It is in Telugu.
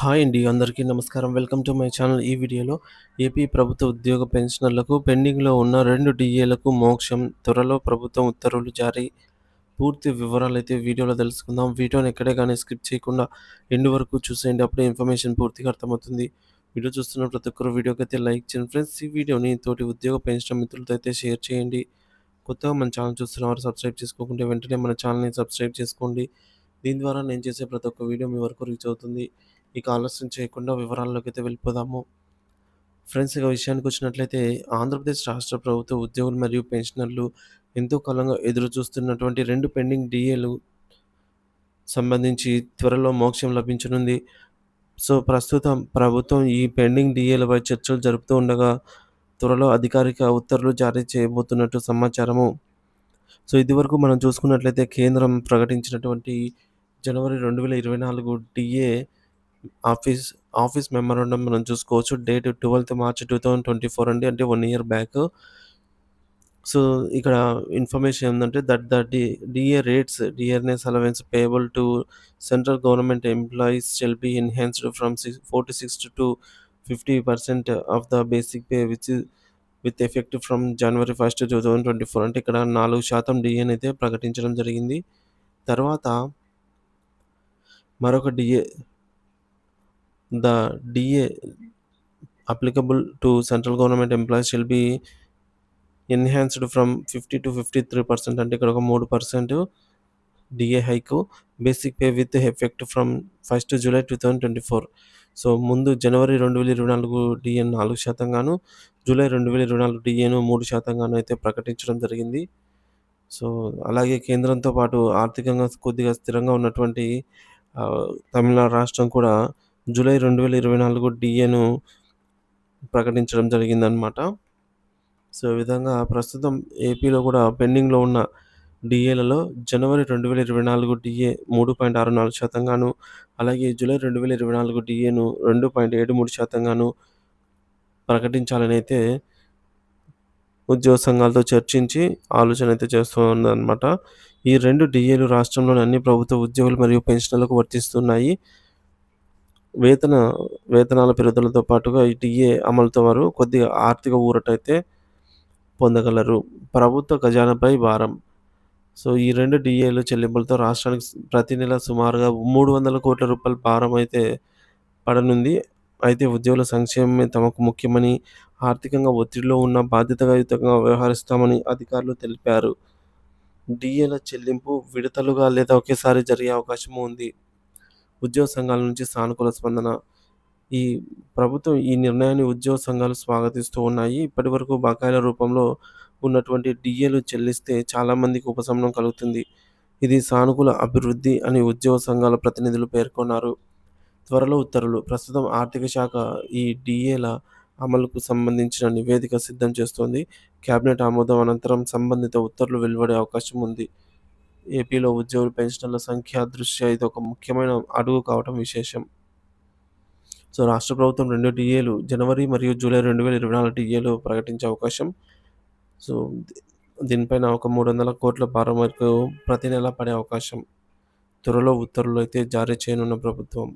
హాయ్ అండి. అందరికీ నమస్కారం. Welcome to my channel. ఈ వీడియోలో ఏపీ ప్రభుత్వ ఉద్యోగ పెన్షనర్లకు పెండింగ్‌లో ఉన్న 2 డీఏలకు మోక్షం. త్వరలో ప్రభుత్వం ఉత్తర్వులు జారీ. పూర్తి వివరాలైతే వీడియోలో తెలుసుకుందాం. వీడియోని ఎక్కడే గాని స్కిప్ చేయకుండా ఎండ్ వరకు చూసేయండి. అప్పుడే ఇన్ఫర్మేషన్ పూర్తిగా అర్థమవుతుంది. వీడియో చూస్తున్న ప్రతి ఒక్కరు వీడియోకైతే లైక్ చేయండి ఫ్రెండ్స్. ఈ వీడియోని తోటి ఉద్యోగ పెన్షన్ మిత్రులతో అయితే షేర్ చేయండి. కొత్తగా మన ఛానల్ చూస్తున్నవారు సబ్స్క్రైబ్ చేసుకోకుంటే వెంటనే మన ఛానల్‌ని సబ్స్క్రైబ్ చేసుకోండి. దీని ద్వారా నేను చేసే ప్రతి ఒక్క వీడియో మీ వరకు రీచ్ అవుతుంది. ఇక ఆలస్యం చేయకుండా వివరాల్లోకైతే వెళ్ళిపోదాము. ఫ్రెండ్స్ ఇక విషయానికొచ్చినట్లయితే ఆంధ్రప్రదేశ్ రాష్ట్ర ప్రభుత్వ ఉద్యోగులు మరియు పెన్షనర్లు ఎంతో కాలంగా ఎదురు చూస్తున్నటువంటి 2 పెండింగ్ డీఏలు సంబంధించి త్వరలో మోక్షం లభించనుంది. సో, ప్రస్తుతం ప్రభుత్వం ఈ పెండింగ్ డీఏలపై చర్చలు జరుపుతూ ఉండగా త్వరలో అధికారిక ఉత్తర్వులు జారీ చేయబోతున్నట్టు సమాచారము. సో, ఇదివరకు మనం చూసుకున్నట్లయితే కేంద్రం ప్రకటించినటువంటి జనవరి 2024 డీఏ ఆఫీస్ ఆఫీస్ మెమోరాండం మనం చూసుకోవచ్చు. డేట్ 12th మార్చ్ 2024 అండి. అంటే 1 ఇయర్ బ్యాక్. సో, ఇక్కడ ఇన్ఫర్మేషన్ ఏందంటే DA rates dearness allowance payable to central government employees shall be enhanced from 46 to 50% of the basic pay with effect from January 1, 2024 అంటే ఇక్కడ 4% డీఏనైతే ప్రకటించడం జరిగింది. తర్వాత మరొక DA the DA applicable to central government employees shall be enhanced from 50 to 53% అంటే ఇక్కడ ఒక 3% DA haiku. Basic pay with effect from 1 July 2024. So, ముందు జనవరి 2024 డీఏ 4% గాను, జూలై 2024 డీఏను 3% గాను అయితే ప్రకటించడం జరిగింది. సో, అలాగే కేంద్రంతో పాటు ఆర్థికంగా కొద్దిగా స్థిరంగా ఉన్నటువంటి తమిళనాడు రాష్ట్రం కూడా జూలై 2024 డీఏను ప్రకటించడం జరిగిందనమాట. సో, ఈ విధంగా ప్రస్తుతం ఏపీలో కూడా పెండింగ్‌లో ఉన్న డీఏలలో జనవరి 2024 డీఏ 3.64% గాను, అలాగే జూలై 2024 డీఏను 2.73% గాను ప్రకటించాలనైతే ఉద్యోగ సంఘాలతో చర్చించి ఆలోచన అయితే చేస్తూ ఉందనమాట. ఈ 2 డీఏలు రాష్ట్రంలోని అన్ని ప్రభుత్వ ఉద్యోగులు మరియు పెన్షనర్లకు వర్తిస్తున్నాయి. వేతన వేతనాల పెరుగుదలతో పాటుగా ఈ డీఏ అమలుతో వారు కొద్దిగా ఆర్థిక ఊరటైతే పొందగలరు. ప్రభుత్వ ఖజానాపై భారం. సో, ఈ 2 డీఏలు చెల్లింపులతో రాష్ట్రానికి ప్రతి నెల సుమారుగా 300 కోట్ల రూపాయల భారం అయితే పడనుంది. అయితే ఉద్యోగుల సంక్షేమమే తమకు ముఖ్యమని, ఆర్థికంగా ఒత్తిడిలో ఉన్న బాధ్యతాయుతంగా వ్యవహరిస్తామని అధికారులు తెలిపారు. డీఏల చెల్లింపు విడతలుగా లేదా ఒకేసారి జరిగే అవకాశం ఉంది. ఉద్యోగ సంఘాల నుంచి సానుకూల స్పందన. ఈ ప్రభుత్వం ఈ నిర్ణయాన్ని ఉద్యోగ సంఘాలు స్వాగతిస్తూ ఉన్నాయి. ఇప్పటివరకు బకాయిల రూపంలో ఉన్నటువంటి డీఏలు చెల్లిస్తే చాలామందికి ఉపశమనం కలుగుతుంది. ఇది సానుకూల అభివృద్ధి అని ఉద్యోగ సంఘాల ప్రతినిధులు పేర్కొన్నారు. త్వరలో ఉత్తర్వులు. ప్రస్తుతం ఆర్థిక శాఖ ఈ డీఏల అమలుకు సంబంధించిన నివేదిక సిద్ధం చేస్తోంది. కేబినెట్ ఆమోదం అనంతరం సంబంధిత ఉత్తర్వులు వెలువడే అవకాశం ఉంది. ఏపీలో ఉద్యోగుల పెన్షనర్ల సంఖ్య దృష్ట్యా ఇది ఒక ముఖ్యమైన అడుగు కావడం విశేషం. సో, రాష్ట్ర ప్రభుత్వం 2 డీఏలు జనవరి మరియు జూలై 2024 డీఏలు ప్రకటించే అవకాశం. సో, దీనిపైన ఒక 300 కోట్ల భారం వరకు ప్రతి నెల పడే అవకాశం. త్వరలో ఉత్తర్వులు అయితే జారీ చేయనున్న ప్రభుత్వం.